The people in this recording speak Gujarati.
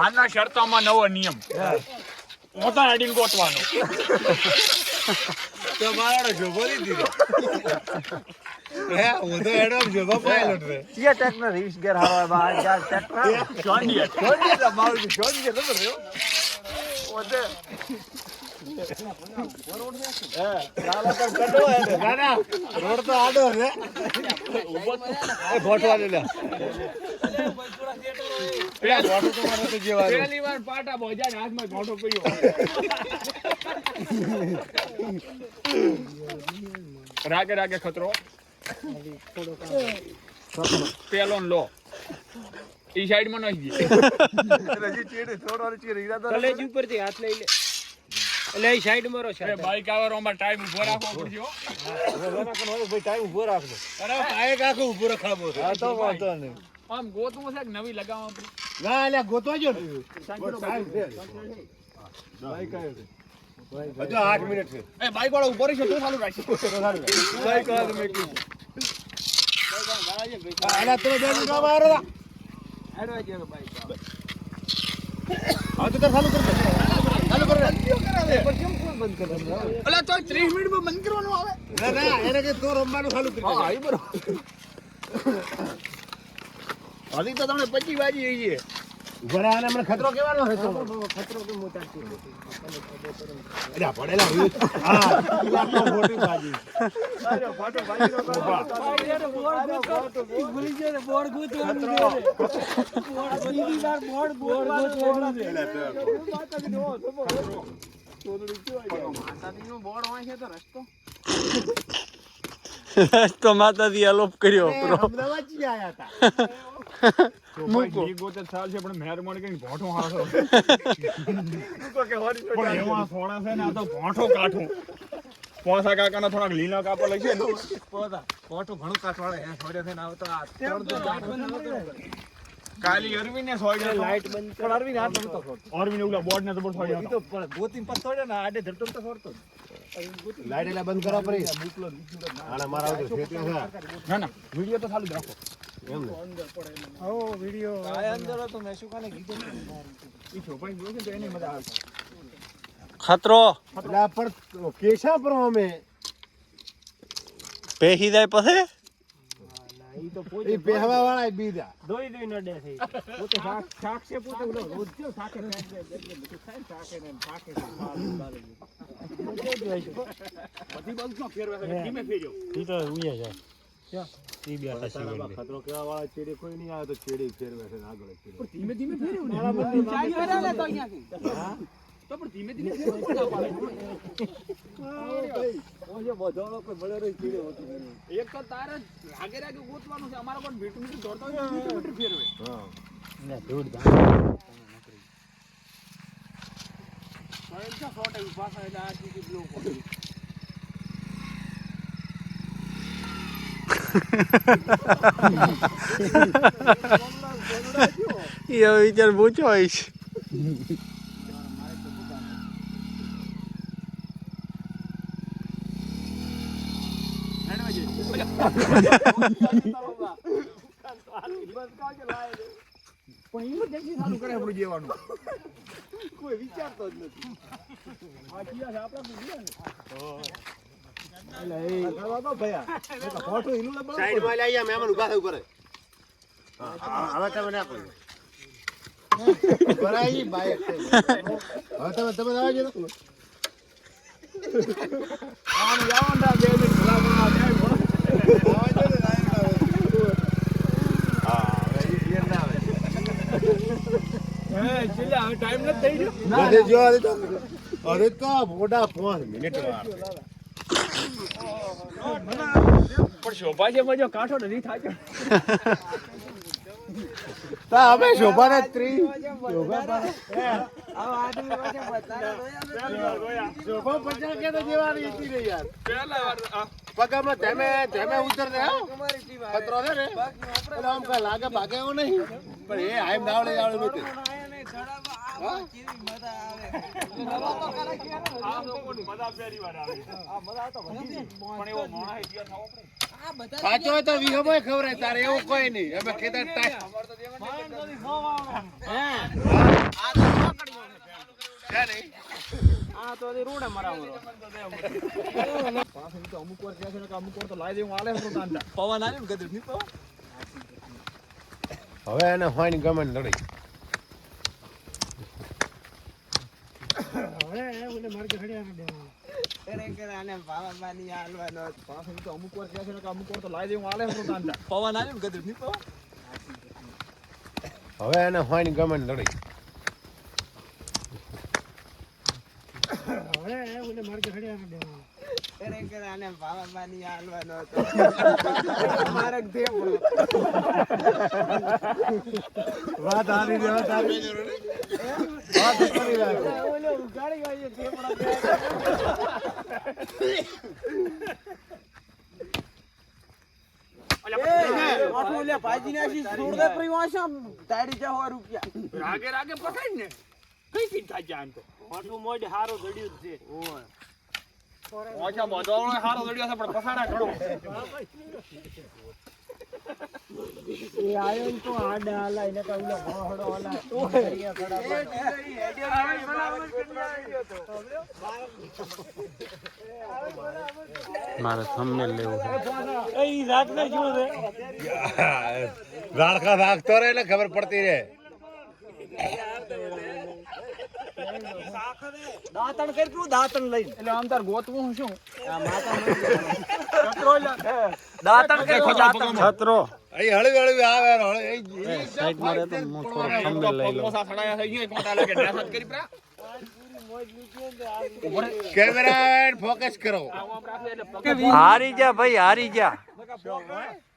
આના શરતોમાં નવો નિયમ મોટા હેડિંગ ગોતવાનો તો મારો જોબો દીધો હે ઓધો હેડો જોબો પાયલોટ રે ટીયા ટ્રેક્ટર 20 ગેર હાવા બા યાર ટ્રેક્ટર જોંડિયા મારું જોંડિયા નંબર રહ્યો ઓધે ચાલો કર કડો હે ના રોડ તો આડો રે એ ફોટો લે લે પેલા ફોટો તો મારો તો જેવા પહેલી વાર પાટા બોજા હાથમાં ફોટો પડ્યો રાગે રાગે ખતરો પેલો લો ઈ સાઈડ માં નાખી દે રજી ચેડે થોડો ચેડે ઈરાદા કલેજ ઉપર થી હાથ લઈ લે એટલે ઈ સાઈડ મારો છે એ બાઈક આવવામાં ટાઈમ ઉભો રાખવો પડશે હો રોના કોણ હોય ભાઈ ટાઈમ ઉભો રાખજો અરે પાએ કાકો ઉભો રખાવો હા તો વાંધો નહીં આમ ગોતવું છે કે નવી લગાવવા પડે ના એટલે ગોતવા જો ને બાઈક આવ્યો છે હજુ 8 મિનિટ છે એ બાઈક વાળો ઉભો રહેશે તો ચાલુ રાખશે બાઈક આવ્યો મેં કીધું આલા તો બે મિનિટ મારો હેડવા જેવો બાઈક આ તો ચાલુ કર પણ કેમ ફોન બંધ કરવાનો અલા તો 30 મિનિટમાં બંધ કરવાનું આવે ના ના એને કે તો રમવાનું ચાલુ કરી હા ઈ બરોબર હજી તો તમને 25 વાજી જઈએ ઉભરા આને મને ખતરો કેવાનો છે તો ખતરો કે મોટા છે અરે પડેલા હોય હા લાખો મોટી બાજી અરે ફોટો બાજી નો ભૂલી જાય ને બોર્ડ ગોતવાનું છે બીજી વાર બોર્ડ ગોતવાનું છે માતાજીનું બોર્ડ હોય છે તો રસ્તો માતાજી અલોપ કર્યો અમદાવાદ થી આયા હતા મૂકો ગોતે ચાલ છે પણ મહેરબાની કરીને ભોંઠો હાસો મૂકો કે હોરી પણ એવા સોડા છે ને આ તો ભોંઠો કાઠું પોસા કાકાના થોડાક લીલા કાપો લઈ છે પોતા ફોટો ઘણું કાટવાળે હે છોડ્યો થઈને આવતો આ કાલી અરવીને સોડ્યો લાઈટ બંધ પણ અરવિંદ હાથ નતો છોડતો અરવીને ઓલા બોર્ડ ને તો બોર્ડ ઈ સોડ્યો તો પણ ગોતીન પર છોડ્યો ને આડે ધરતો તો છોડતો લાઈટ એલા બંધ કરવા પડી આના મારા આવતો છે ના ના વિડિયો તો ચાલુ જ રાખો એમ ને ઓ વિડિયો આ અંદર તો મેં શું કાને કીધું ઈ છોપાઈ ગયો છે તો એની મજા આવે ખતરો એટલે પણ કેશા પર અમે પેહી જાય પછી ઈ તો એ પહેવા વાળા બીજા દોઈ નડે છે પોતે શાક છે પોતે ઓલો રોજ જો શાકે ખાય શાકે ને શાકે બધી બાજુમાં ફેરવે છે ધીમે ફેર્યો ઈ તો ઉયા જાય ઈ બેઠા છે ખતરો કેવા વાળા ચેડે કોઈ નહીં આવે તો ચેડે ફેરવે છે આગળ ચેડે ધીમે ધીમે ફેર્યો ને ચાલી ફેરે ને તો અહીંયાથી તો પણ ધીમે ધીમે ફેરવો ઓજો બધો કોઈ બળે રહી ચીડે હોતી એક તો તારે રાગે રાગે ગોતવાનું છે અમારા પણ મીઠું મીઠું દોડતો હોય મીઠું ફેરવે હા ને ધૂળ ધામ સ્વયં છે ફોટો ઉભા થાય એટલે આ ચીજ બ્લો પડે એ વિચાર પૂછો હોઈશ પણ ઇમરજન્સી ચાલુ કરે આપણું જેવાનું કોઈ વિચારતો જ નથી આ કિયા છે આપણા પૂછ્યા ને એટલે એ કરવા તો ભયા ફોટો ઈનું લે સાઈડ માં લઈ આયા મહેમાન ઉભા થઈ ઉપર હવે તમે ના કોઈ બરાઈ બાઈક છે હવે તમે આવજો ને આમ જાવ ને 2 મિનિટ ભલા ભલા જાય આવજો ને હા હવે ઈ ના આવે એ ચિલ્લા હવે ટાઈમ નથી થઈ ગયો બધે જો અરે તો મોડા 5 મિનિટ વાર પણ શોભા છે મજો કાઠો નથી થાય તા અમે શોભાને 30 શોભા પર આવ આદમી વચ્ચે બતારા શોભા 50 કે તો જેવાની હતી રે યાર પહેલા વાર પગામાં ધેમે ધેમે ઉતર દે હો તમારી ટીમ ખતરો છે ને એટલે આમ કઈ લાગે ભાગે એવું નહીં પણ એ હાઈમ દાવડે દાવડે નહોતી આયા ને ધડાવા મજા પહેલી વાર આવે પણ એવો મોણા તૈયાર થવો પડે સાચો હોય તો વિહમોય ખવરાય તારે એવું કોઈ નહીં અમે ખેતર ટાઈમ આ તો રોડે મરાવો પાછળ તો અમુક વાર કહે છે કે અમુક વાર તો લાઈ દેવું આલે તો કાંડા પવન આવ્યો ને ગદર ની પવન હવે એને હોય ને ગમે ને લડી પાછળ તો અમુક વાર કહે છે કે અમુક વાર તો લાઈ દેવું આલે તો કાંડા પવન આવ્યો ને ગદર ની પવન હવે એને હોય ને ગમે ને લડી વાત હારી રે વાત હારી વાત કરી રાગે રાગે પકડ ને કઈ ચીજ થાય છે આમ તો મોટું મોઢ હારો જડ્યું જ છે ઓછા મોઢો હારો દડિયો છે પણ ફસાડા ઘણો એ આયો ને તો આડા હાલા એને તો ઓલો મોહડો હાલા મારે થંબનેલ લેવું છે એ રાત ને શું છે રાડકા રાખતો રહે એટલે ખબર પડતી રહે દાંતણ કર્યું દાંતણ લઈને એટલે આમ તાર ગોતવું શું દાંતણ કર્યું છત્રો અહીં હળવી હળવી આવે સાઈડમાં રહેતો ને હું થોડો થંબનેલ લઈ લઉં મોસા સડાયા છે અહીંયા કોટા લાગે ડ્રેસ કરી પ્રા કેમેરા ફોકસ કરો હારી જા ભાઈ હારી જા શું